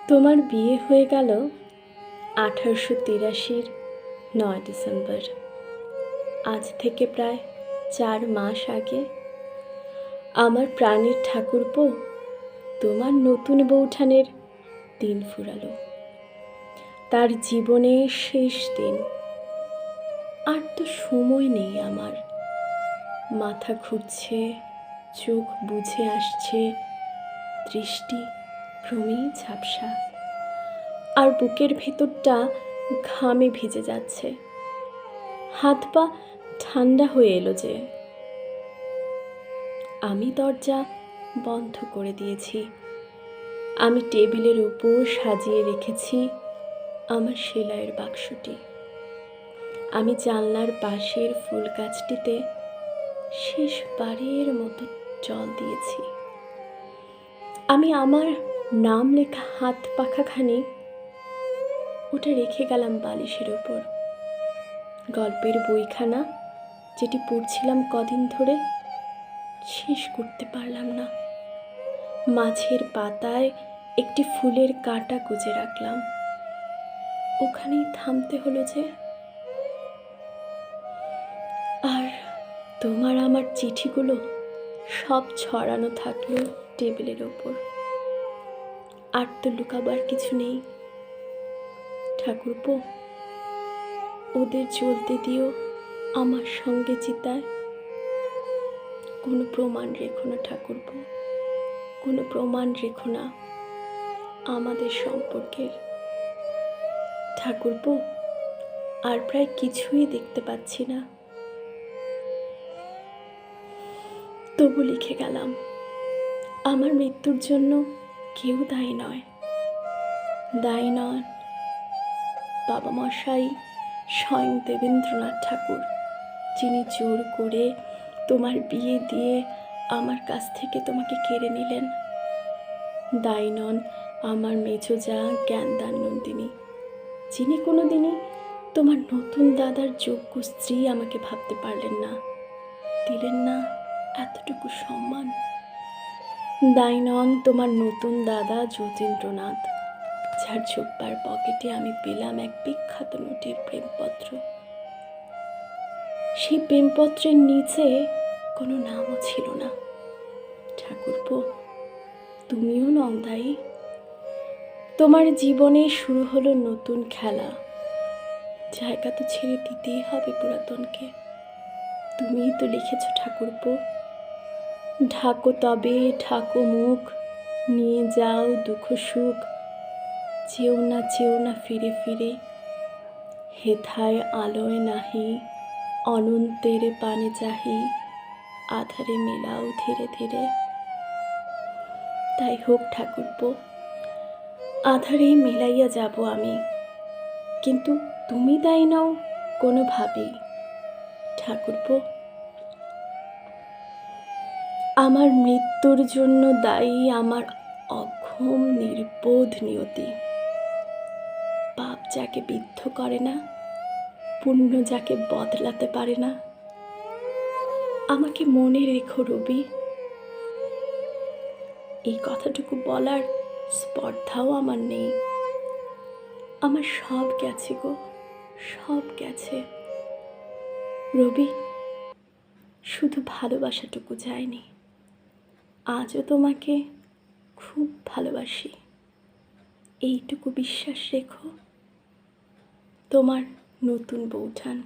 তোমার বিয়ে হয়ে গেল 1883-র 9 ডিসেম্বর। আজ থেকে প্রায় 4 মাস আগে আমার প্রাণের ঠাকুরপো তোমার নতুন বউঠানের দিন ফুরালো। তার জীবনের শেষ দিন। আর তো সময় নেই আমার। মাথা ঘুরছে, চোখ বুজে আসছে, দৃষ্টি ক্রমেই ঝাপসা, আর বুকের ভেতরটা ঘামে ভিজে যাচ্ছে। হাত পা ঠান্ডা হয়ে এলো যে। আমি দরজা বন্ধ করে দিয়েছি। আমি টেবিলের উপর সাজিয়ে রেখেছি আমার সেলাইয়ের বাক্সটি। আমি জানলার পাশের ফুল গাছটিতে শেষবারের মতো জল দিয়েছি। আমি আমার নাম লেখা হাত পাখাখানি ওটা রেখে গেলাম বালিশের ওপর। গল্পের বইখানা যেটি পড়ছিলাম কদিন ধরে, শেষ করতে পারলাম না। মাঝের পাতায় একটি ফুলের কাঁটা গুজে রাখলাম। ওখানেই থামতে হলো যে। আর তোমার আমার চিঠিগুলো সব ছড়ানো থাকলো টেবিলের ওপর। আর তো লুকাবার কিছু নেই। ঠাকুরপো, ওদের জ্বলতে দিও আমার সঙ্গে চিতায়। কোনো প্রমাণ রেখো না ঠাকুরপো, কোনো প্রমাণ রেখো না আমাদের সম্পর্কের। ঠাকুরপো, আর প্রায় কিছুই দেখতে পাচ্ছি না। তবু লিখে গেলাম, আমার মৃত্যুর জন্য কেউ দায়ী নয়। দায়ী নন বাবা মশাই স্বয়ং দেবেন্দ্রনাথ ঠাকুর, যিনি জোর করে তোমার বিয়ে দিয়ে আমার কাছ থেকে তোমাকে কেড়ে নিলেন। দায়ী নন আমার মেজোজা জ্ঞানদান নন্দিনী, যিনি কোনো দিনই তোমার নতুন দাদার যোগ্য স্ত্রী আমাকে ভাবতে পারলেন না, দিলেন না এতটুকু সম্মান। দায়ী নন তোমার নতুন দাদা যতীন্দ্রনাথ, যার জোব্বার পকেটে আমি পেলাম এক বিখ্যাত নোটের প্রেমপত্র। সেই প্রেমপত্রের নিচে কোনো নামও ছিল না। ঠাকুরপো, তুমিও নও দায়ী। তোমার জীবনে শুরু হলো নতুন খেলা। জায়গা তো ছেড়ে দিতেই হবে পুরাতনকে। তুমিই তো লিখেছ ঠাকুরপো, ঢাকো তবে ঢাকো মুখ, নিয়ে যাও দুঃখ সুখ, চেও না ফিরে ফিরে, হেথায় আলোয় নাহি, অনন্তের পানে চাহি, আধারে মেলাও ধীরে ধীরে। তাই হোক ঠাকুরপো, আধারেই মেলাইয়া যাব আমি, কিন্তু তুমি দায়ী নও কোনোভাবেই। ঠাকুরপো, আমার মৃত্যুর জন্য দায়ী আমার অক্ষম নির্বোধ নিয়তি। পাপ যাকে বিদ্ধ করে না, পুণ্য যাকে বদলাতে পারে না। আমাকে মনে রেখো রবি। এই কথাটুকু বলার স্পর্ধাও আমার নেই। আমার সব গেছে গো, সব গেছে। রবি, শুধু ভালোবাসাটুকু যায়নি। আজও তোমাকে খুব ভালোবাসি, এইটুকু বিশ্বাস রেখো। তোমার নতুন বউঠান।